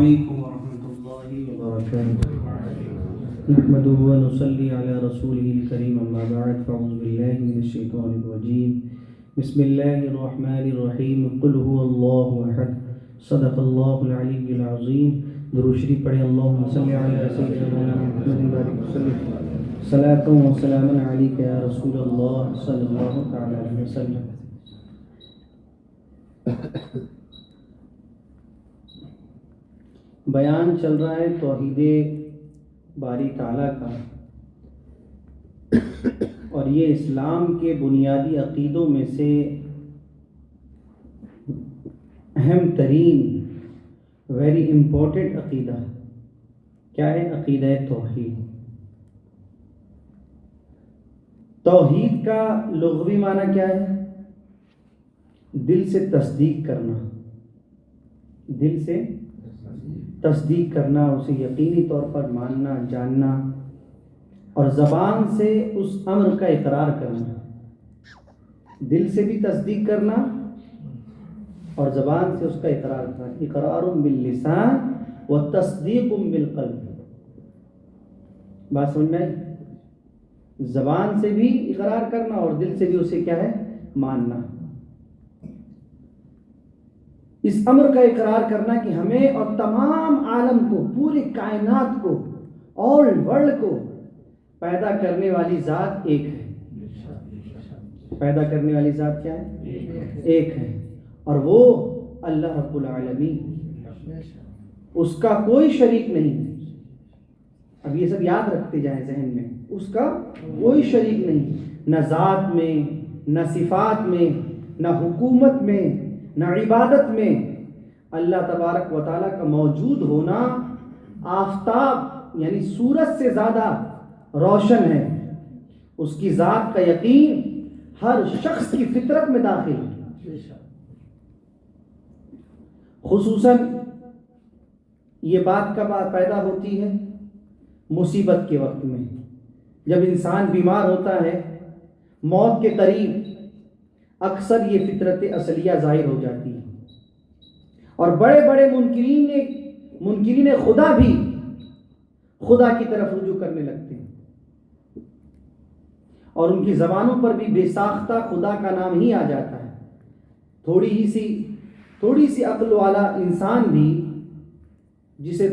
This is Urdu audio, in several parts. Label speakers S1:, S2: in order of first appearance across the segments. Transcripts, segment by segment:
S1: علیکم ورحمۃ اللہ وبرکاتہ. نحمده ونصلي على رسوله الكريم اما بعد فاعوذ بالله من الشيطان الرجيم. بسم الله الرحمن الرحيم. قل هو الله احد صدق الله العلي العظيم. درود شریف پڑھیں. اللهم صل على سيدنا محمد وبارك وسلم. صلاة وسلام عليك يا رسول الله صلى الله تعالى عليه وسلم. بیان چل رہا ہے توحید باری تعالیٰ کا، اور یہ اسلام کے بنیادی عقیدوں میں سے اہم ترین ویری امپورٹنٹ عقیدہ کیا ہے؟ عقیدہ توحید. توحید کا لغوی معنی کیا ہے؟ دل سے تصدیق کرنا، دل سے تصدیق کرنا، اسے یقینی طور پر ماننا، جاننا، اور زبان سے اس امر کا اقرار کرنا. دل سے بھی تصدیق کرنا اور زبان سے اس کا اقرار کرنا. اقرار باللسان و تصدیق بالقلب. بات سمجھ میں آئی؟ زبان سے بھی اقرار کرنا اور دل سے بھی اسے کیا ہے؟ ماننا. اس امر کا اقرار کرنا کہ ہمیں اور تمام عالم کو، پوری کائنات کو، آل ورلڈ کو پیدا کرنے والی ذات ایک ہے. پیدا کرنے والی ذات کیا ہے؟ ایک ہے، اور وہ اللہ رب العالمین. اس کا کوئی شریک نہیں. اب یہ سب یاد رکھتے جائیں ذہن میں. اس کا کوئی شریک نہیں، نہ ذات میں، نہ صفات میں، نہ حکومت میں، نہ عبادت میں. اللہ تبارک و تعالیٰ کا موجود ہونا آفتاب یعنی سورج سے زیادہ روشن ہے. اس کی ذات کا یقین ہر شخص کی فطرت میں داخل ہے. خصوصاً یہ بات کب پیدا ہوتی ہے؟ مصیبت کے وقت میں، جب انسان بیمار ہوتا ہے، موت کے قریب، اکثر یہ فطرت اصلیہ ظاہر ہو جاتی ہے. اور بڑے بڑے منکرین خدا بھی خدا کی طرف رجوع کرنے لگتے ہیں، اور ان کی زبانوں پر بھی بے ساختہ خدا کا نام ہی آ جاتا ہے. تھوڑی سی عقل والا انسان بھی، جسے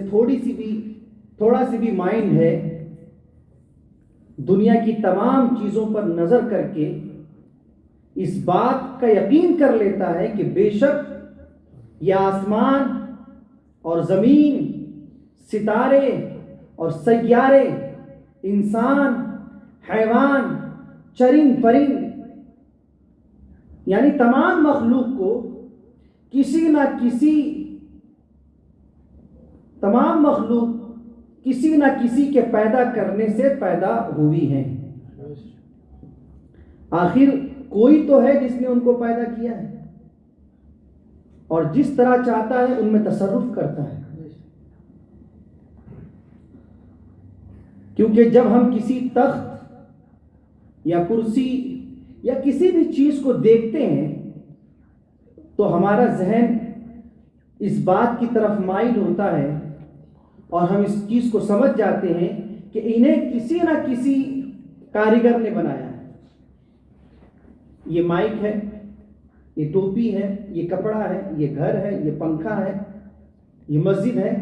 S1: تھوڑا سی بھی مائنڈ ہے، دنیا کی تمام چیزوں پر نظر کر کے اس بات کا یقین کر لیتا ہے کہ بے شک یہ آسمان اور زمین، ستارے اور سیارے، انسان، حیوان، چرند پرند، یعنی تمام مخلوق کو کسی نہ کسی کے پیدا کرنے سے پیدا ہوئی ہیں. آخر کوئی تو ہے جس نے ان کو پیدا کیا ہے، اور جس طرح چاہتا ہے ان میں تصرف کرتا ہے. کیونکہ جب ہم کسی تخت یا کرسی یا کسی بھی چیز کو دیکھتے ہیں تو ہمارا ذہن اس بات کی طرف مائل ہوتا ہے، اور ہم اس چیز کو سمجھ جاتے ہیں کہ انہیں کسی نہ کسی کاریگر نے بنایا ہے. یہ مائک ہے، یہ ٹوپی ہے، یہ کپڑا ہے، یہ گھر ہے، یہ پنکھا ہے، یہ مسجد ہے.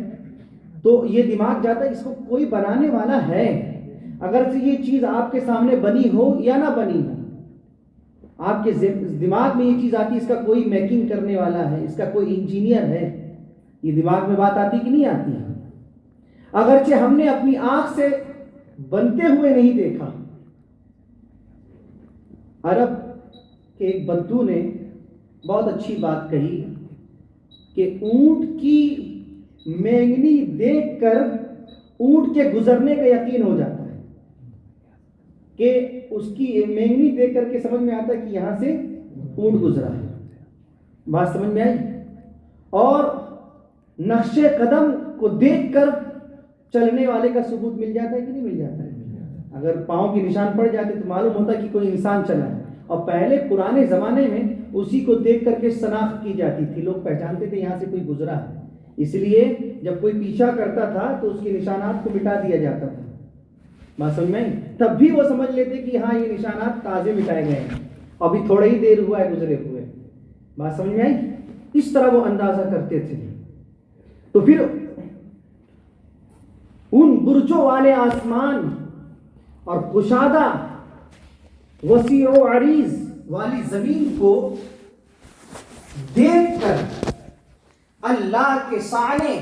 S1: تو یہ دماغ جاتا ہے اس کو کوئی بنانے والا ہے. اگرچہ یہ چیز آپ کے سامنے بنی ہو یا نہ بنی ہو، آپ کے دماغ میں یہ چیز آتی ہے اس کا کوئی میکنگ کرنے والا ہے، اس کا کوئی انجینئر ہے. یہ دماغ میں بات آتی کہ نہیں آتی ہے؟ اگرچہ ہم نے اپنی آنکھ سے بنتے ہوئے نہیں دیکھا. عرب کے ایک بدو نے بہت اچھی بات کہی کہ اونٹ کی مینگنی دیکھ کر اونٹ کے گزرنے کا یقین ہو جاتا ہے، کہ اس کی مینگنی دیکھ کر کے سمجھ میں آتا ہے کہ یہاں سے اونٹ گزرا ہے. بات سمجھ میں آئی؟ اور نقش قدم کو دیکھ کر چلنے والے کا ثبوت مل جاتا ہے کہ نہیں مل جاتا ہے؟ اگر پاؤں کے نشان پڑ جاتے تو معلوم ہوتا ہے کہ کوئی انسان چلا ہے. اور پہلے پرانے زمانے میں اسی کو دیکھ کر کے شناخت کی جاتی تھی، لوگ پہچانتے تھے یہاں سے کوئی گزرا ہے. اس لیے جب کوئی پیچھا کرتا تھا تو اس کے نشانات کو مٹا دیا جاتا تھا، بات سمجھ میں آئی؟ تب بھی وہ سمجھ لیتے کہ ہاں یہ نشانات تازے مٹائے گئے ہیں، ابھی تھوڑا ہی دیر ہوا ہے گزرے ہوئے، بات سمجھ میں آئی؟ اس طرح وہ اندازہ کرتے تھے۔ تو پھر ان برجوں والے آسمان اور کشادہ وسیع و عریض والی زمین کو دیکھ کر اللہ کے سامنے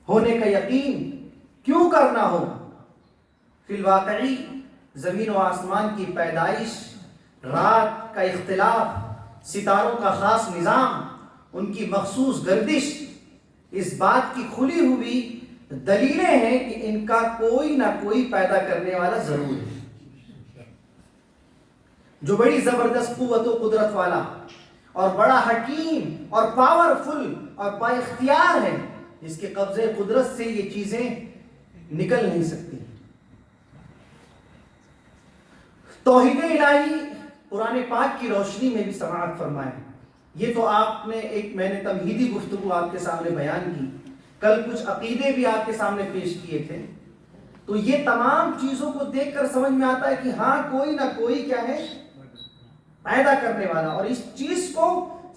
S1: ہونے کا یقین کیوں کرنا ہو؟ فی الواقعی زمین و آسمان کی پیدائش، رات کا اختلاف، ستاروں کا خاص نظام، ان کی مخصوص گردش، اس بات کی کھلی ہوئی دلیلیں ہیں کہ ان کا کوئی نہ کوئی پیدا کرنے والا ضرور ہے، جو بڑی زبردست قوت و قدرت والا اور بڑا حکیم اور پاورفل اور با اختیار ہے، جس کے قبضے قدرت سے یہ چیزیں نکل نہیں سکتی۔ توحید الہی قرآن پاک کی روشنی میں بھی سماعت فرمائے۔ یہ تو آپ نے میں نے تمہیدی گفتگو آپ کے سامنے بیان کی، کل کچھ عقیدے بھی آپ کے سامنے پیش کیے تھے، تو یہ تمام چیزوں کو دیکھ کر سمجھ میں آتا ہے کہ ہاں کوئی نہ کوئی کیا ہے، پیدا کرنے والا۔ اور اس چیز کو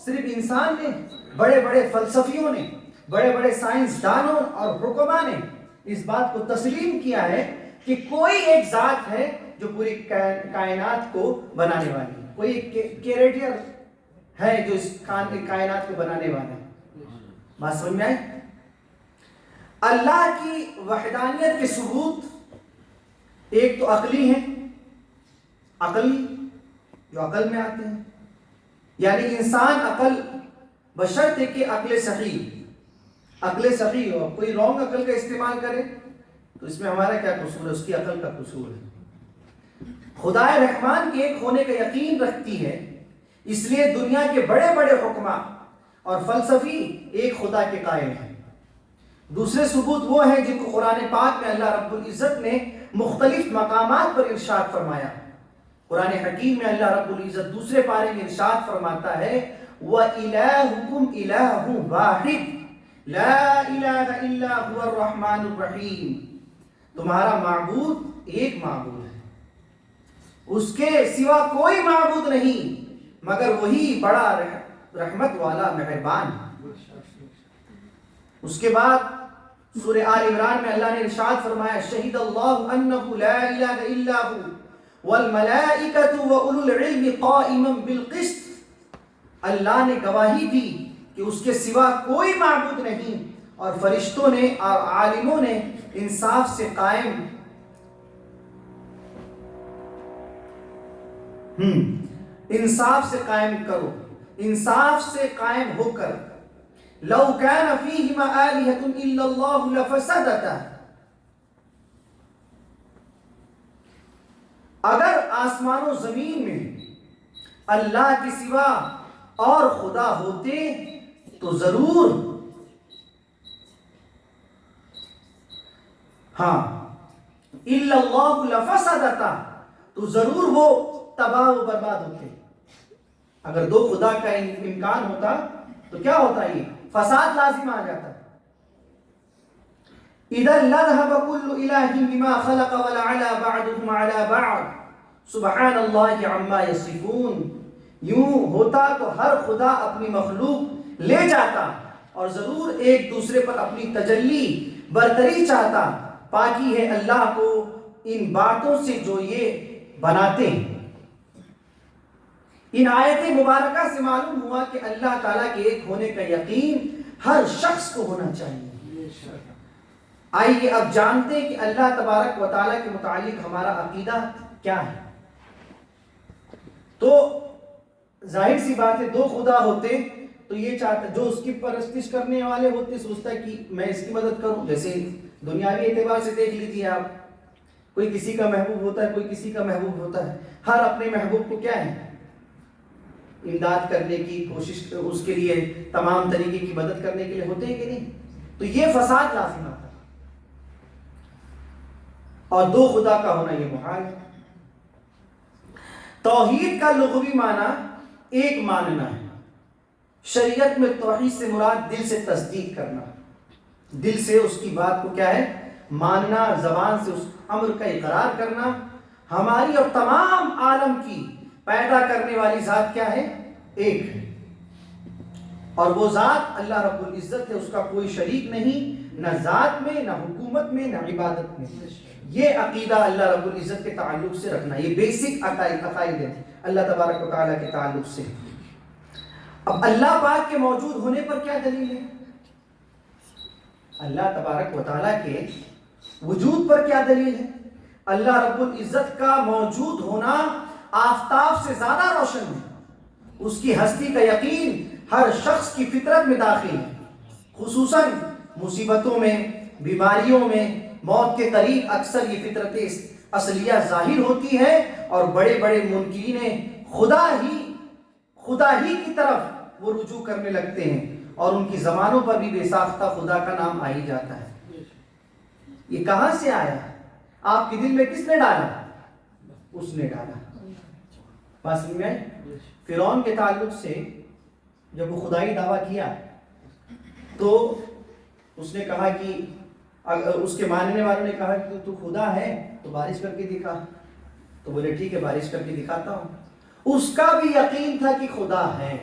S1: صرف انسان نے، بڑے بڑے فلسفیوں نے، بڑے بڑے سائنسدانوں اور حکماء نے اس بات کو تسلیم کیا ہے کہ کوئی ایک ذات ہے جو پوری کائنات کو بنانے والی ہے، کوئی کریٹر ہے جو اس کائنات کو بنانے والا ہے۔ بات سمجھ میں آئی؟ اللہ کی وحدانیت کے ثبوت ایک تو عقلی ہے، عقلی جو عقل میں آتے ہیں، یعنی انسان عقل بشرطے کہ عقل صحیح ہو، کوئی رونگ عقل کا استعمال کرے تو اس میں ہمارا کیا قصور ہے؟ اس کی عقل کا قصور ہے۔ خدا رحمان کے ایک ہونے کا یقین رکھتی ہے، اس لیے دنیا کے بڑے بڑے حکماء اور فلسفی ایک خدا کے قائل ہیں۔ دوسرے ثبوت وہ ہیں جن کو قرآن پاک میں اللہ رب العزت نے مختلف مقامات پر ارشاد فرمایا۔ قرآن حکیم میں اللہ رب العزت دوسرے پارے میں ارشاد فرماتا ہے وَإِلَٰهُكُمْ إِلَٰهٌ وَاحِدٌ لَا إِلَٰهَ إِلَّا هُوَ الرَّحْمَٰنُ الرَّحِيمُ، تمہارا معبود ایک معبود ہے، اس کے سوا کوئی معبود نہیں مگر وہی بڑا رحمت والا مہربان۔ اس کے بعد سورہ آل عمران میں اللہ نے ارشاد فرمایا شہید اللہ انہ لا الہ الا ہو والملائکۃ واولو العلم قائما بالقسط، اللہ نے گواہی دی کہ اس کے سوا کوئی معبود نہیں، اور فرشتوں نے اور عالموں نے انصاف سے قائم انصاف سے قائم کرو، انصاف سے قائم ہو کر لو كان فيهما آلهة إلا الله لفسدتا، اگر آسمان و زمین میں اللہ کے سوا اور خدا ہوتے تو ضرور إلا الله لفسدتا، تو ضرور وہ تباہ و برباد ہوتے۔ اگر دو خدا کا امکان ہوتا تو کیا ہوتا؟ یہ فساد لازم آ جاتا۔ اِذَا لَذْهَبَ كُلُّ إِلَٰهٍ بِمَا خَلَقَ وَلَعَلَى بَعْضُهُمْ عَلَى بَعْضٍ سُبْحَانَ اللَّهِ عَمَّا يَصِفُونَ، یوں ہوتا تو ہر خدا اپنی مخلوق لے جاتا اور ضرور ایک دوسرے پر اپنی تجلی برتری چاہتا، پاکی ہے اللہ کو ان باتوں سے جو یہ بناتے ہیں۔ ان آیت مبارکہ سے معلوم ہوا کہ اللہ تعالیٰ کے ایک ہونے کا یقین ہر شخص کو ہونا چاہیے۔ آئیے اب جانتے ہیں کہ اللہ تبارک و تعالیٰ کے متعلق ہمارا عقیدہ کیا ہے۔ تو ظاہر سی بات ہے دو خدا ہوتے تو یہ چاہتا، جو اس کی پرستش کرنے والے ہوتے سوچتا ہے کہ میں اس کی مدد کروں، جیسے دنیاوی اعتبار سے دیکھ لیجیے آپ، کوئی کسی کا محبوب ہوتا ہے، کوئی کسی کا محبوب ہوتا ہے، ہر اپنے محبوب کو کیا ہے امداد کرنے کی کوشش، اس کے لیے تمام طریقے کی مدد کرنے کے لیے ہوتے ہیں کہ نہیں؟ تو یہ فساد لازم آتا ہے، اور دو خدا کا ہونا یہ محال ہے۔ توحید کا لغوی معنی ایک ماننا ہے، شریعت میں توحید سے مراد دل سے تصدیق کرنا، دل سے اس کی بات کو کیا ہے ماننا، زبان سے اس امر کا اقرار کرنا۔ ہماری اور تمام عالم کی پیدا کرنے والی ذات کیا ہے؟ ایک ہے، اور وہ ذات اللہ رب العزت ہے، اس کا کوئی شریک نہیں، نہ ذات میں، نہ حکومت میں، نہ عبادت میں۔ یہ عقیدہ اللہ رب العزت کے تعلق سے رکھنا، یہ بیسک عقائد ہے اللہ تبارک و تعالیٰ کے تعلق سے۔ اب اللہ پاک کے موجود ہونے پر کیا دلیل ہے؟ اللہ تبارک و تعالیٰ کے وجود پر کیا دلیل ہے؟ اللہ رب العزت کا موجود ہونا آفتاب سے زیادہ روشن ہے، اس کی ہستی کا یقین ہر شخص کی فطرت میں داخل ہے، خصوصاً مصیبتوں میں، بیماریوں میں، موت کے قریب اکثر یہ فطرت اصلیہ ظاہر ہوتی ہے، اور بڑے بڑے منکرین خدا ہی کی طرف وہ رجوع کرنے لگتے ہیں، اور ان کی زبانوں پر بھی بے ساختہ خدا کا نام آ ہی جاتا ہے۔ یہ کہاں سے آیا؟ آپ کے دل میں کس نے ڈالا؟ اس نے ڈالا۔ بات سمجھ میں آئی؟ فرعون کے تعلق سے جب وہ خدائی دعویٰ کیا تو اس نے کہا کہ اس کے ماننے والوں نے کہا کہ تو خدا ہے تو بارش کر کے دکھا، تو بولے ٹھیک ہے بارش کر کے دکھاتا ہوں۔ اس کا بھی یقین تھا کہ خدا ہے،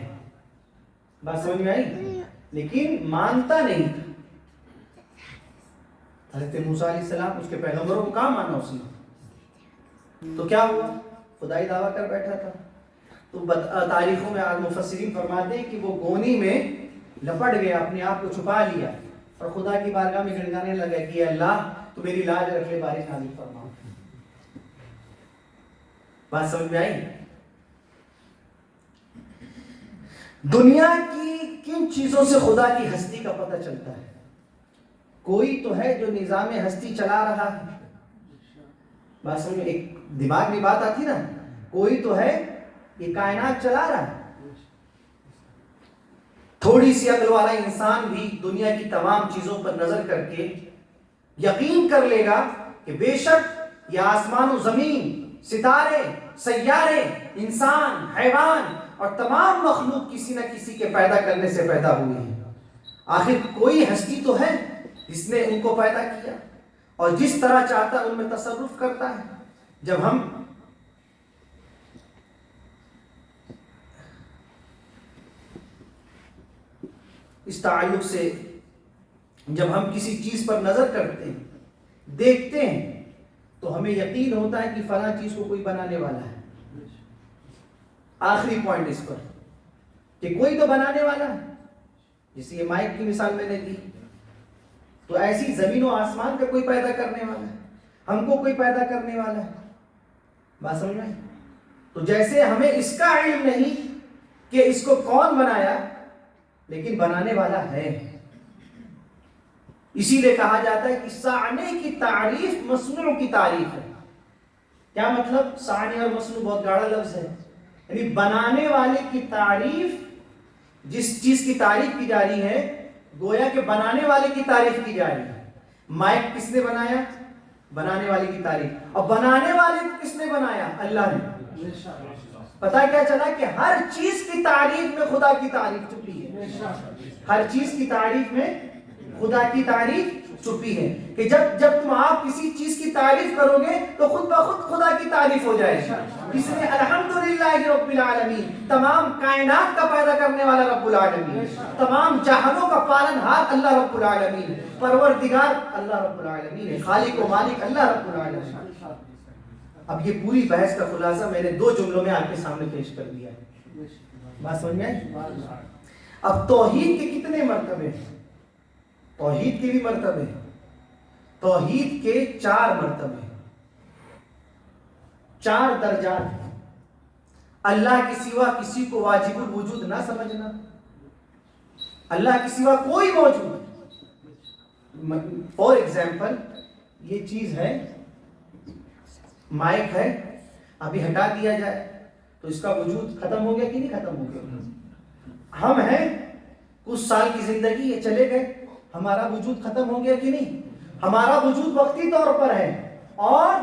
S1: بات سمجھ میں آئی، لیکن مانتا نہیں تھا۔ حضرت موسیٰ علیہ السلام اس کے پیغمبروں کو کہاں مانا اس نے؟ تو کیا ہوا؟ خدائی دعویٰ کر بیٹھا تھا۔ تو تاریخوں میں مفسرین فرماتے ہیں کہ وہ گونی میں لپٹ گیا، اپنے آپ کو چھپا لیا، اور خدا کی بارگاہ میں گڑگانے لگا کہ اللہ تو میری لاج رکھ لے، بارش نازل فرما۔ بات سمجھ میں آئی؟ دنیا کی کن چیزوں سے خدا کی ہستی کا پتہ چلتا ہے؟ کوئی تو ہے جو نظام ہستی چلا رہا ہے۔ بات سمجھ میں، ایک دماغ میں بات آتی نا، کوئی تو ہے یہ کائنات چلا رہا ہے۔ تھوڑی سی عقل والا انسان بھی دنیا کی تمام چیزوں پر نظر کر کے یقین کر لے گا کہ بے شک یہ آسمان و زمین، ستارے، سیارے، انسان، حیوان اور تمام مخلوق کسی نہ کسی کے پیدا کرنے سے پیدا ہوئے ہیں۔ آخر کوئی ہستی تو ہے جس نے ان کو پیدا کیا، اور جس طرح چاہتا ان میں تصرف کرتا ہے۔ جب ہم اس تعلق سے جب ہم کسی چیز پر نظر کرتے ہیں، دیکھتے ہیں، تو ہمیں یقین ہوتا ہے کہ فلاں چیز کو کوئی بنانے والا ہے۔ آخری پوائنٹ اس پر کہ کوئی تو بنانے والا ہے، جیسے یہ مائک کی مثال میں نے دی، تو ایسی زمین و آسمان کا کوئی پیدا کرنے والا ہے، ہم کو کوئی پیدا کرنے والا ہے۔ بات سمجھ میں؟ تو جیسے ہمیں اس کا علم نہیں کہ اس کو کون بنایا، لیکن بنانے والا ہے۔ اسی لیے کہا جاتا ہے کہ صانع کی تعریف مصنوع کی تعریف ہے۔ کیا مطلب؟ صانع اور مصنوع بہت گاڑا لفظ ہے، یعنی بنانے والے کی تعریف، جس چیز کی تعریف کی جا رہی ہے گویا کہ بنانے والے کی تعریف کی جا رہی ہے۔ مائک کس نے بنایا؟ بنانے والے کی تعریف۔ اور بنانے والے کو کس نے بنایا؟ اللہ نے۔ پتا کیا چلا کہ ہر چیز کی تعریف میں خدا کی تعریف چھپی ہے، ہر چیز کی تعریف میں خدا کی تعریف چھپی ہے، کہ جب تم آپ کسی چیز کی تعریف کرو گے تو خود بخود خدا کی تعریف ہو جائے گی۔ اس لیے الحمدللہ رب العالمین، تمام کائنات کا پیدا کرنے والا رب العالمین، تمام جہانوں کا پالنہار اللہ رب العالمین، پروردگار اللہ رب العالمین ہے، خالق و مالک اللہ رب العالمین۔ اب یہ پوری بحث کا خلاصہ میں نے 2 جملوں میں آپ کے سامنے پیش کر دیا ہے۔ بات سمجھ میں آئی؟ اب توحید کے کتنے مرتبے ہیں؟ توحید کے بھی مرتبے ہیں۔ توحید کے 4 مرتبے، 4 درجات ہیں۔ اللہ کے سوا کسی کو واجب الوجود نہ سمجھنا، اللہ کے سوا کوئی موجود۔ فور ایگزامپل، یہ چیز ہے، مائک ہے، ابھی ہٹا دیا جائے تو اس کا وجود ختم ہو گیا کہ نہیں ختم ہو گیا؟ ہم ہیں، کچھ سال کی زندگی یہ چلے گئے، ہمارا وجود ختم ہو گیا کہ نہیں؟ ہمارا وجود وقتی طور پر ہے، اور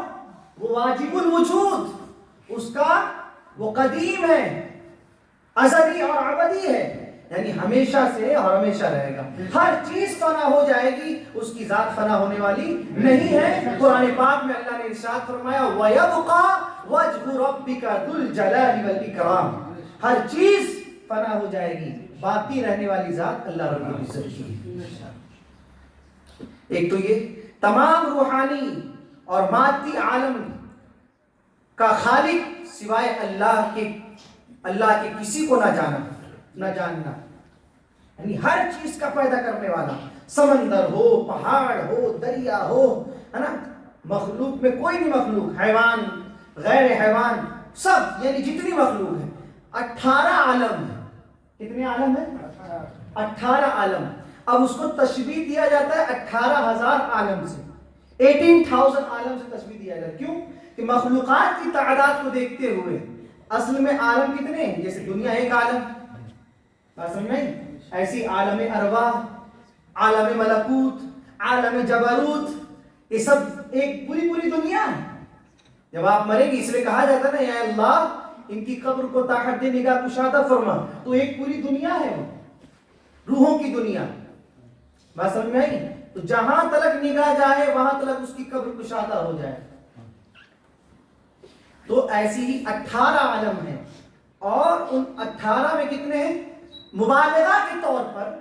S1: وہ واجب الوجود، اس کا وہ قدیم ہے، ازلی اور ابدی ہے۔ یعنی ہمیشہ سے اور ہمیشہ رہے گا. ہر چیز فنا ہو جائے گی، اس کی ذات فنا ہونے والی نہیں ہے. قرآن پاک میں اللہ نے ارشاد فرمایا وَيَبْقَى وَجْهُ رَبِّكَ ذُو الْجَلَالِ وَالْإِكْرَامِ. ہر چیز فنا ہو جائے گی، باقی رہنے والی ذات اللہ رب العزت کی ہے. ایک تو یہ تمام روحانی اور مادی عالم کا خالق سوائے اللہ کے کسی کو نہ جاننا، یعنی ہر چیز کا پیدا کرنے والا، سمندر ہو، پہاڑ ہو، دریا ہو، ہے نا، مخلوق میں کوئی بھی مخلوق، حیوان، غیر حیوان، سب، یعنی جتنی مخلوق ہے 18 عالم ہے. کتنے عالم ہیں؟ 18 عالم. اب اس کو تشبیہ دیا جاتا ہے 18,000 عالم سے، 18,000 عالم سے تشبیہ دیا جاتا ہے. کیوں؟ کہ مخلوقات کی تعداد کو دیکھتے ہوئے اصل میں عالم کتنے ہیں؟ جیسے دنیا ایک عالم، بات سمجھ میں؟ ایسی عالم ارواح، عالم ملکوت، عالم جبروت، یہ سب ایک پوری دنیا ہے. جب آپ مریں گے، اس لیے کہا جاتا ہے نا یا اللہ ان کی قبر کو طاقت دے، نگاہ کشادہ فرما. تو ایک پوری دنیا ہے، وہ روحوں کی دنیا. بات سمجھ میں آئی؟ تو جہاں تلک نگاہ جائے وہاں تلک اس کی قبر کشادہ ہو جائے. تو ایسی ہی 18 عالم ہیں، اور ان 18 میں کتنے ہیں؟ مبالغہ کے طور پر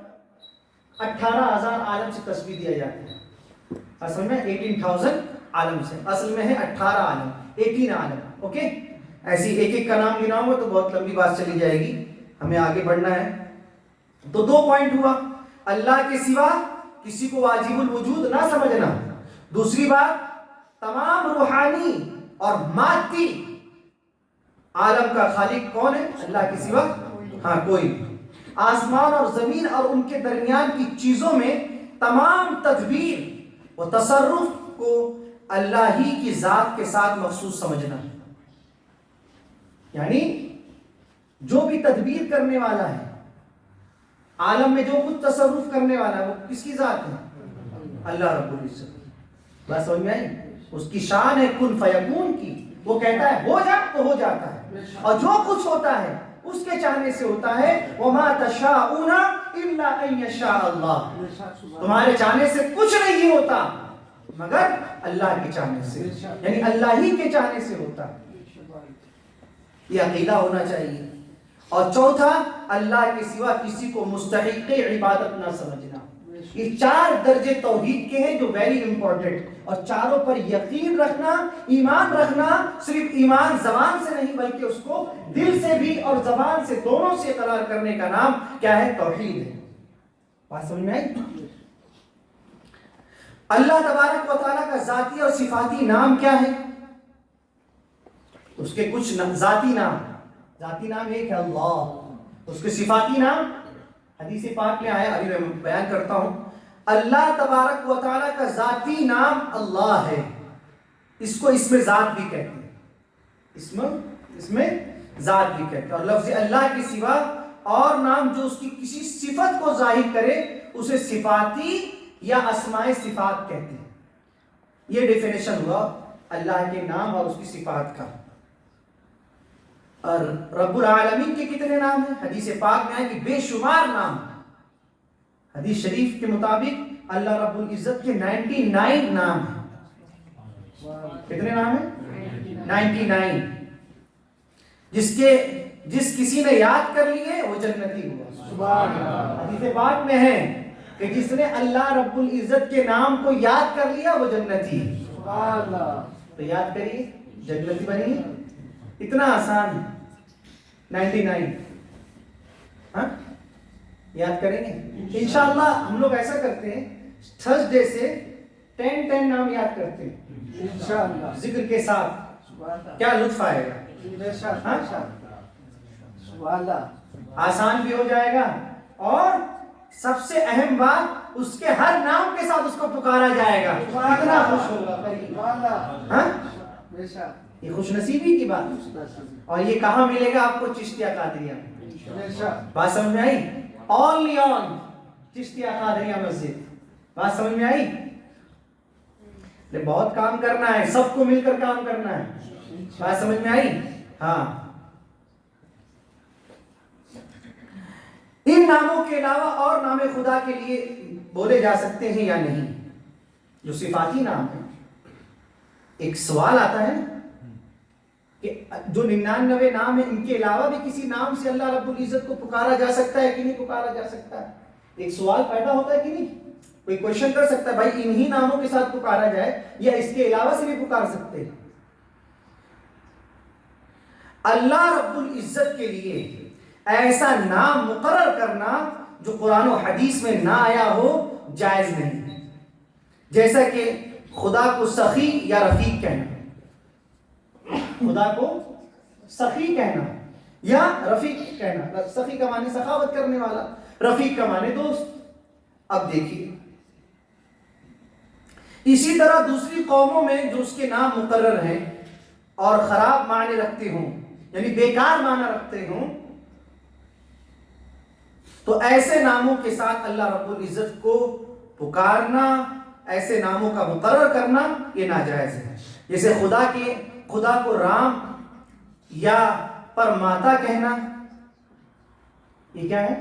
S1: 18,000 عالم سے تشبیہ دیا جاتا ہے. اصل میں 18,000 عالم سے، اصل میں ہے 18 عالم، 18 عالم. اوکے، ایسی ایک کا نام گناؤں گا تو بہت لمبی بات چلی جائے گی، ہمیں آگے بڑھنا ہے. تو 2 پوائنٹ ہوا، اللہ کے سوا کسی کو واجب الوجود نہ سمجھنا. دوسری بات، تمام روحانی اور مادی عالم کا خالق کون ہے؟ اللہ کے سوا ہاں کوئی. آسمان اور زمین اور ان کے درمیان کی چیزوں میں تمام تدبیر و تصرف کو اللہ ہی کی ذات کے ساتھ مخصوص سمجھنا. یعنی جو بھی تدبیر کرنے والا ہے عالم میں، جو کچھ تصرف کرنے والا ہے، وہ کس کی ذات ہے؟ اللہ رب العزت. بس سمجھ میں آئی؟ اس کی شان ہے کن فیکون کی. وہ کہتا ہے ہو جا تو ہو جاتا ہے، اور جو کچھ ہوتا ہے اس کے چاہنے سے ہوتا ہے. وَمَا تَشَاءُونَ إِلَّا أَن يَشَاءَ اللَّهُ. تمہارے چاہنے سے کچھ نہیں ہوتا مگر اللہ کے چاہنے سے، یعنی اللہ ہی کے چاہنے سے ہوتا. یہ عقیدہ ہونا چاہیے. اور چوتھا، اللہ کے سوا کسی کو مستحق عبادت نہ سمجھنا. یہ 4 درجے توحید کے ہیں جو ویری امپورٹنٹ، اور چاروں پر یقین رکھنا، ایمان رکھنا. صرف ایمان زبان سے نہیں بلکہ اس کو دل سے بھی اور زبان سے، دونوں سے اقرار کرنے کا نام کیا ہے؟ توحید ہے. بات سمجھ میں آئی؟ اللہ تبارک و تعالیٰ کا ذاتی اور صفاتی نام کیا ہے؟ اس کے کچھ ذاتی نام ایک ہے اللہ. اس کے صفاتی نام حدیث پاک میں آیا، ابھی میں بیان کرتا ہوں. اللہ تبارک و تعالیٰ کا ذاتی نام اللہ ہے. اس کو اسم ذات بھی کہتے ہیں، اسم ذات بھی کہتے ہیں. اور لفظ اللہ کے سوا اور نام جو اس کی کسی صفت کو ظاہر کرے اسے صفاتی یا اسماء صفات کہتے ہیں. یہ ڈیفینیشن ہوا اللہ کے نام اور اس کی صفات کا. اور رب العالمین کے کتنے نام ہیں؟ حدیث پاک میں ہے کہ بے شمار نام. حدیث شریف کے مطابق اللہ رب العزت کے 99 نام ہیں. کتنے نام ہیں؟ 99. جس کسی نے یاد کر لیے وہ جنتی ہوا. حدیث پاک میں ہے کہ جس نے اللہ رب العزت کے نام کو یاد کر لیا وہ جنتی. تو یاد کریے، جنتی بنیے. اتنا آسان ہے. 99 ہاں یاد کریں گے انشاءاللہ. ہم لوگ ایسا کرتے ہیں تھرسڈے سے 10 نام یاد کرتے ہیں انشاءاللہ، ذکر کے ساتھ. کیا لطف آئے گا. آسان بھی ہو جائے گا، اور سب سے اہم بات اس کے ہر نام کے ساتھ اس کو پکارا جائے گا. کتنا خوش ہوگا. یہ خوش نصیبی کی بات. اور یہ کہاں ملے گا آپ کو؟ چشتیہ قادریہ. بات سمجھ میں آئی؟ اونلی آن چشتیہ قادریہ مسجد. بات سمجھ میں آئی؟ بہت کام کرنا ہے، سب کو مل کر کام کرنا ہے. بات سمجھ میں آئی؟ ہاں. ان ناموں کے علاوہ اور نام خدا کے لیے بولے جا سکتے ہیں یا نہیں؟ جو صفاتی نام ہے، ایک سوال آتا ہے کہ جو 99 نام ہیں ان کے علاوہ بھی کسی نام سے اللہ رب العزت کو پکارا جا سکتا ہے کہ نہیں پکارا جا سکتا ہے؟ ایک سوال پیدا ہوتا ہے کہ نہیں؟ کوئی کوشچن کر سکتا ہے بھائی انہی ناموں کے ساتھ پکارا جائے یا اس کے علاوہ سے بھی پکار سکتے ہیں؟ اللہ رب العزت کے لیے ایسا نام مقرر کرنا جو قرآن و حدیث میں نہ آیا ہو جائز نہیں ہے. جیسا کہ خدا کو سخی یا رفیق کہنا، خدا کو سخی کہنا یا رفیق کہنا. سخی کا معنی سخاوت کرنے والا، رفیق کا معنی دوست. اب دیکھیے اسی طرح دوسری قوموں میں جو اس کے نام مقرر ہیں اور خراب معنی رکھتے ہوں، یعنی بیکار معنی رکھتے ہوں، تو ایسے ناموں کے ساتھ اللہ رب العزت کو پکارنا، ایسے ناموں کا مقرر کرنا یہ ناجائز ہے. جیسے خدا کو رام یا پرماتا کہنا، یہ کیا ہے؟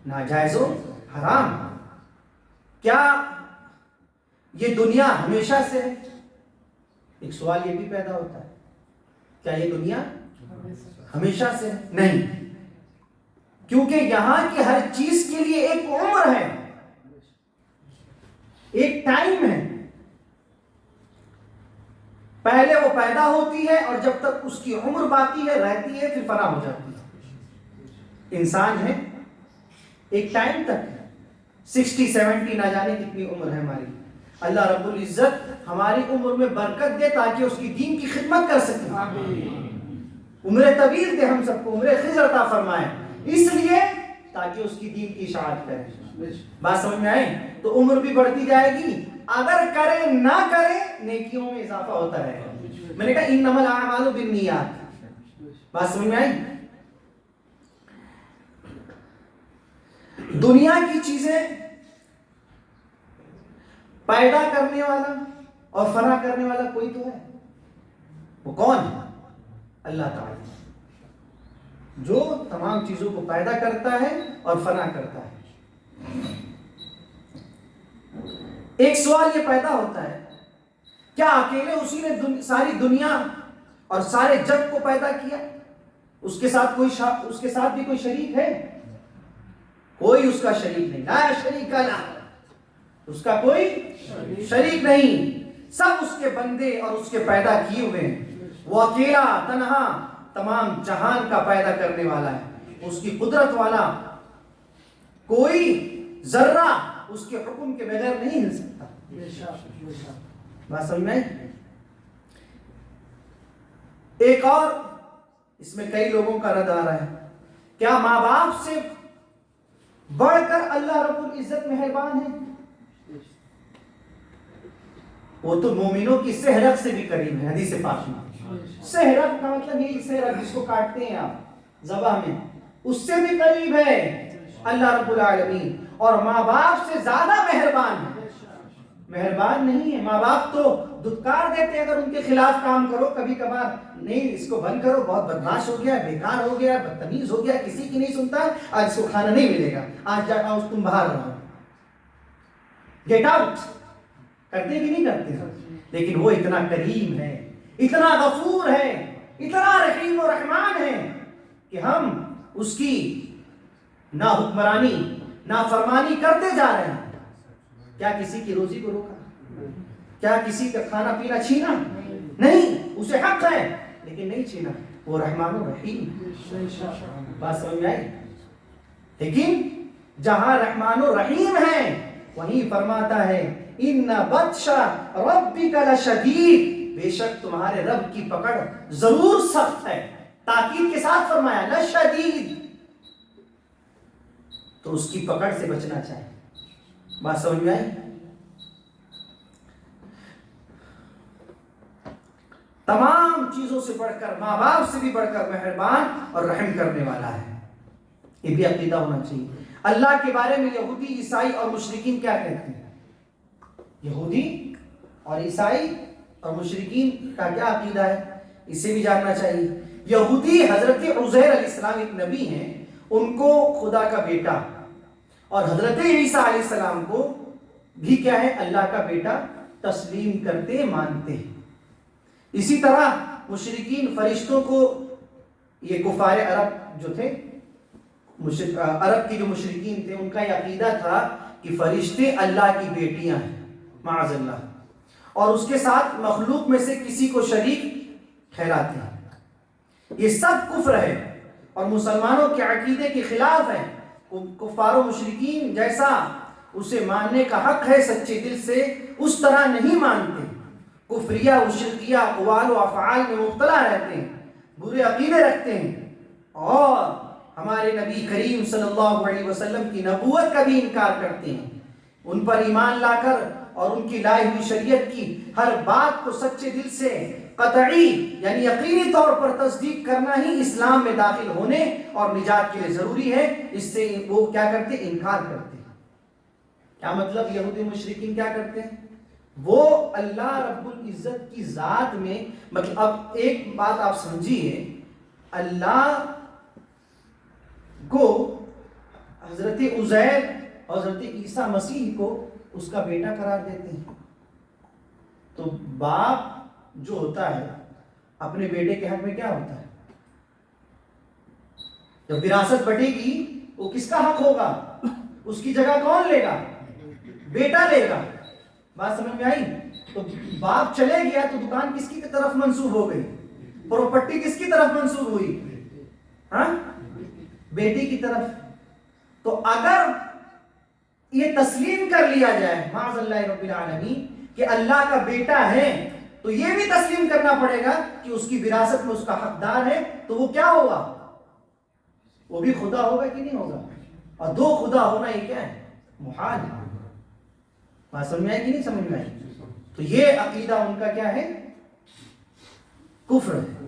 S1: ناجائز و حرام. کیا یہ دنیا ہمیشہ سے ہے؟ ایک سوال یہ بھی پیدا ہوتا ہے، کیا یہ دنیا ہمیشہ سے ہے؟ نہیں، کیونکہ یہاں کی ہر چیز کے لیے ایک عمر ہے، ایک ٹائم ہے. پہلے وہ پیدا ہوتی ہے اور جب تک اس کی عمر باقی ہے رہتی ہے، پھر فنا ہو جاتی ہے. انسان ہے ایک ٹائم تک 60 70 نہ جانے کتنی عمر ہے ہماری. اللہ رب العزت ہماری عمر میں برکت دے تاکہ اس کی دین کی خدمت کر سکیں. عمر طویل دے ہم سب کو، عمر خضر عطا فرمائے، اس لیے تاکہ اس کی دین کی اشاعت کریں. بات سمجھ میں آئے؟ تو عمر بھی بڑھتی جائے گی، اگر کریں نہ کریں نیکیوں میں اضافہ ہوتا رہے گا. میں نے کہا انما الاعمال بالنیات. بات سمجھ میں آئی؟ دنیا کی چیزیں پیدا کرنے والا اور فنا کرنے والا کوئی تو ہے. وہ کون ہے؟ اللہ تعالی، جو تمام چیزوں کو پیدا کرتا ہے اور فنا کرتا ہے. ایک سوال یہ پیدا ہوتا ہے، کیا اکیلے اسی نے ساری دنیا اور سارے جگ کو پیدا کیا؟ اس کے ساتھ بھی کوئی شریک ہے؟ کوئی اس کا شریک نہیں. لا شریک لہ، اس کا کوئی شریک نہیں. سب اس کے بندے اور اس کے پیدا کیے ہوئے ہیں. وہ اکیلا تنہا تمام جہان کا پیدا کرنے والا ہے. اس کی قدرت والا، کوئی ذرہ اس کے حکم کے بغیر نہیں ہل سکتا. بات سمجھ میں؟ ایک اور اس میں کئی لوگوں کا رد آ رہا ہے، کیا ماں باپ سے بڑھ کر اللہ رب العزت مہربان ہے؟ وہ تو مومنوں کی سہرت سے بھی قریب ہے. حدیث پاک میں سہرت کا مطلب یہی سہرت جس کو کاٹتے ہیں آپ ذبح میں، اس سے بھی قریب ہے اللہ رب العالمین. اور ماں باپ سے زیادہ مہربان ہے. مہربان نہیں ہے، ماں باپ تو دھتکار دیتے ہیں اگر ان کے خلاف کام کرو. کبھی کبھار نہیں اس کو بند کرو، بہت بدماش ہو گیا، بیکار ہو گیا، بدتمیز ہو گیا، کسی کی نہیں سنتا، آج اس کو کھانا نہیں ملے گا، آج جا آؤ تم باہر رہو، گیٹ آؤٹ. کرتے کہ نہیں کرتے؟ لیکن وہ اتنا کریم ہے، اتنا غفور ہے، اتنا رحیم و رحمان ہے کہ ہم اس کی نہ حکمرانی نہ فرمانی کرتے جا رہے ہیں. کیا کسی کی روزی کو روکا؟ کیا کسی کا کھانا پینا چھینا؟ نہیں، اسے حق ہے لیکن نہیں چھینا. وہ رحمان و رحیم. بات سمجھ میں آئی؟ لیکن جہاں رحمان و رحیم ہے وہیں فرماتا ہے ان بطش ربک لشدید، بے شک تمہارے رب کی پکڑ ضرور سخت ہے. تاکید کے ساتھ فرمایا لشدید، تو اس کی پکڑ سے بچنا چاہیے. بات سمجھ میں آئی؟ تمام چیزوں سے بڑھ کر، ماں باپ سے بھی بڑھ کر مہربان اور رحم کرنے والا ہے. یہ بھی عقیدہ ہونا چاہیے. اللہ کے بارے میں یہودی، عیسائی اور مشرکین کیا کہتے ہیں؟ یہودی اور عیسائی اور مشرکین کا کیا عقیدہ ہے؟ اسے بھی جاننا چاہیے. یہودی حضرت عزیر علیہ السلام ایک نبی ہیں، ان کو خدا کا بیٹا اور حضرت عیسیٰ علیہ السلام کو بھی کیا ہے اللہ کا بیٹا تسلیم کرتے مانتے ہیں. اسی طرح مشرکین فرشتوں کو، یہ کفار عرب جو تھے، عرب کے جو مشرکین تھے، ان کا یہ عقیدہ تھا کہ فرشتے اللہ کی بیٹیاں ہیں معاذ اللہ، اور اس کے ساتھ مخلوق میں سے کسی کو شریک ٹھہراتے ہیں. یہ سب کفر ہے اور مسلمانوں کے عقیدے کے خلاف ہے. کفار و مشرکین جیسا اسے ماننے کا حق ہے سچے دل سے، اس طرح نہیں مانتے. کفریہ و شرکیہ اقوال و افعال میں مبتلا رہتے ہیں، برے عقیدے رکھتے ہیں، اور ہمارے نبی کریم صلی اللہ علیہ وسلم کی نبوت کا بھی انکار کرتے ہیں. ان پر ایمان لا کر اور ان کی لائی ہوئی شریعت کی ہر بات کو سچے دل سے قطعی یعنی یقینی طور پر تصدیق کرنا ہی اسلام میں داخل ہونے اور نجات کے لیے ضروری ہے. اس سے وہ کیا کرتے ہیں؟ انکار کرتے ہیں. کیا مطلب؟ یہودی مشرکین کیا کرتے ہیں؟ وہ اللہ رب العزت کی ذات میں، مطلب اب ایک بات آپ سمجھیے، اللہ کو حضرت عزیر اور حضرت عیسیٰ مسیح کو اس کا بیٹا قرار دیتے ہیں. تو باپ جو ہوتا ہے اپنے بیٹے کے حق میں کیا ہوتا ہے؟ جب وراثت بٹے گی وہ کس کا حق ہوگا؟ اس کی جگہ کون لے گا؟ بیٹا لے گا. بات سمجھ میں آئی؟ تو باپ چلے گیا تو دکان کس کی طرف منسوب ہو گئی؟ پراپرٹی کس کی طرف منسوب ہوئی؟ ہاں، بیٹی کی طرف. تو اگر یہ تسلیم کر لیا جائے معاذ اللہ رب العالمین کہ اللہ کا بیٹا ہے، تو یہ بھی تسلیم کرنا پڑے گا کہ اس کی وراثت میں اس کا حقدار ہے. تو وہ کیا ہوگا؟ وہ بھی خدا ہوگا کہ نہیں ہوگا؟ اور دو خدا ہونا یہ کیا ہے؟ محال ہے. بات سمجھ میں آئی کہ نہیں سمجھ میں آئی؟ تو یہ عقیدہ ان کا کیا ہے؟ کفر ہے.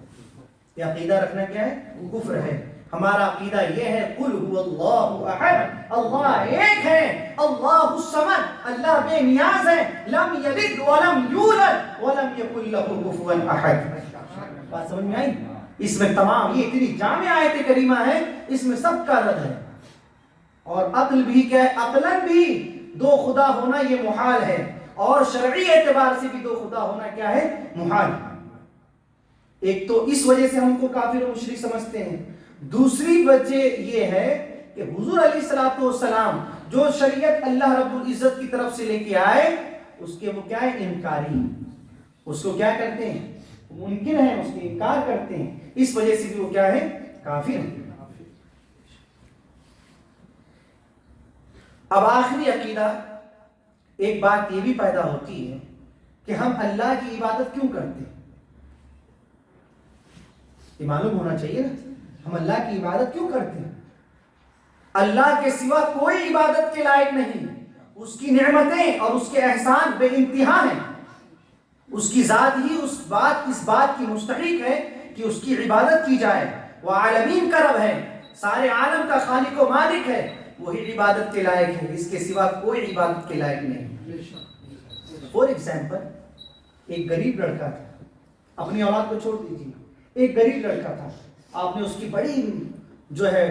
S1: یہ عقیدہ رکھنا کیا ہے؟ کفر ہے. ہمارا عقیدہ یہ ہے قل هو اللہ احد، اللہ ایک ہے، اللہ الصمد، اللہ بے نیاز ہے، لم یلد ولم یولد ولم یکن له کفوا احد. بات سمجھ میں آئی؟ اس میں تمام یہ اتنی جامع آیت کریمہ ہے، اس میں سب کا رد ہے. اور عقل بھی کیا ہے؟ عقلاً بھی دو خدا ہونا یہ محال ہے، اور شرعی اعتبار سے بھی دو خدا ہونا کیا ہے؟ محال. ایک تو اس وجہ سے ہم کو کافر و مشرک سمجھتے ہیں. دوسری وجہ یہ ہے کہ حضور علیہ الصلوۃ والسلام جو شریعت اللہ رب العزت کی طرف سے لے کے آئے، اس کے وہ کیا ہے؟ انکاری. اس کو کیا کرتے ہیں؟ ممکن ہے اس کے انکار کرتے ہیں. اس وجہ سے بھی وہ کیا ہے؟ کافر ہیں. اب آخری عقیدہ، ایک بات یہ بھی پیدا ہوتی ہے کہ ہم اللہ کی عبادت کیوں کرتے ہیں؟ یہ معلوم ہونا چاہیے نا، ہم اللہ کی عبادت کیوں کرتے ہیں؟ اللہ کے سوا کوئی عبادت کے لائق نہیں. اس کی نعمتیں اور اس کے احسان بے انتہا ہیں. اس کی ذات ہی اس بات کی مستحق ہے کہ اس کی عبادت کی جائے. وہ عالمین کا رب ہے، سارے عالم کا خالق و مالک ہے، وہی عبادت کے لائق ہے. اس کے سوا کوئی عبادت کے لائق نہیں. فور ایگزامپل، ایک غریب لڑکا تھا، اپنی اولاد کو چھوڑ دیجیے، ایک غریب لڑکا تھا، آپ نے اس کی بڑی جو ہے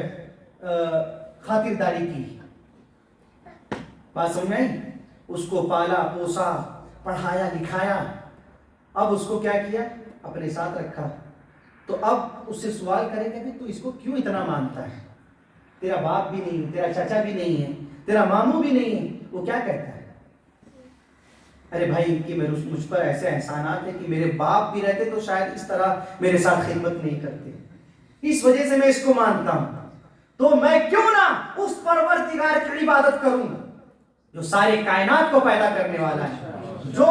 S1: خاطرداری کی. بات سمجھ میں آئی؟ اس کو پالا پوسا، پڑھایا لکھایا. اب اس کو کیا کیا؟ اپنے ساتھ رکھا. تو اب اس سے سوال کریں گے تو اس کو کیوں اتنا مانتا ہے؟ تیرا باپ بھی نہیں، تیرا چاچا بھی نہیں ہے، تیرا ماموں بھی نہیں ہے. وہ کیا کہتا ہے؟ ارے بھائی کہ مجھ پر ایسے احسانات ہیں کہ میرے باپ بھی رہتے تو شاید اس طرح میرے ساتھ خدمت نہیں کرتے، اس وجہ سے میں اس کو مانتا ہوں. تو میں کیوں نہ اس پروردگار کی عبادت کروں جو سارے کائنات کو پیدا کرنے والا ہے، جو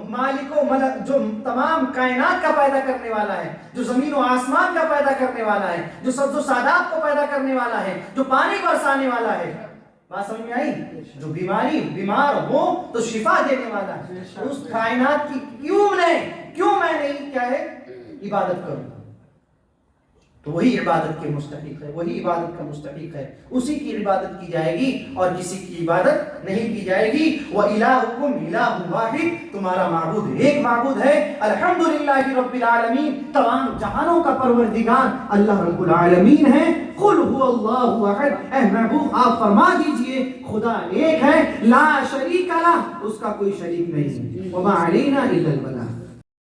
S1: مالک و ملک، جو تمام کائنات کا پیدا کرنے والا ہے، جو زمین و آسمان کا پیدا کرنے والا ہے، جو سبز و سادات کو پیدا کرنے والا ہے، جو پانی برسانے والا ہے. بات سمجھ میں آئی؟ جو بیمار ہو تو شفا دینے والا ہے. اس کائنات کی کیوں میں نہیں کیا ہے عبادت کروں؟ تو وہی عبادت کے مستحق ہے، وہی عبادت کا مستحق ہے، اسی کی عبادت کی جائے گی اور کسی کی عبادت نہیں کی جائے گی۔ وَإِلَٰهُكُمْ إِلَٰهٌ وَاحِدٌ، تمہارا معبود ایک معبود ہے۔ الحمدللہ رب العالمین، تمام جہانوں کا پروردگار اللہ رب العالمین ہے۔ قُلْ هُوَ اللَّهُ أَحَدٌ، اے محبوب آپ فرما دیجئے خدا ایک ہے، لا شریک لہ، اس کا کوئی شریک نہیں ہے۔ وَمَا عَلَيْنَا إِلَّا الْبَلَاغُ،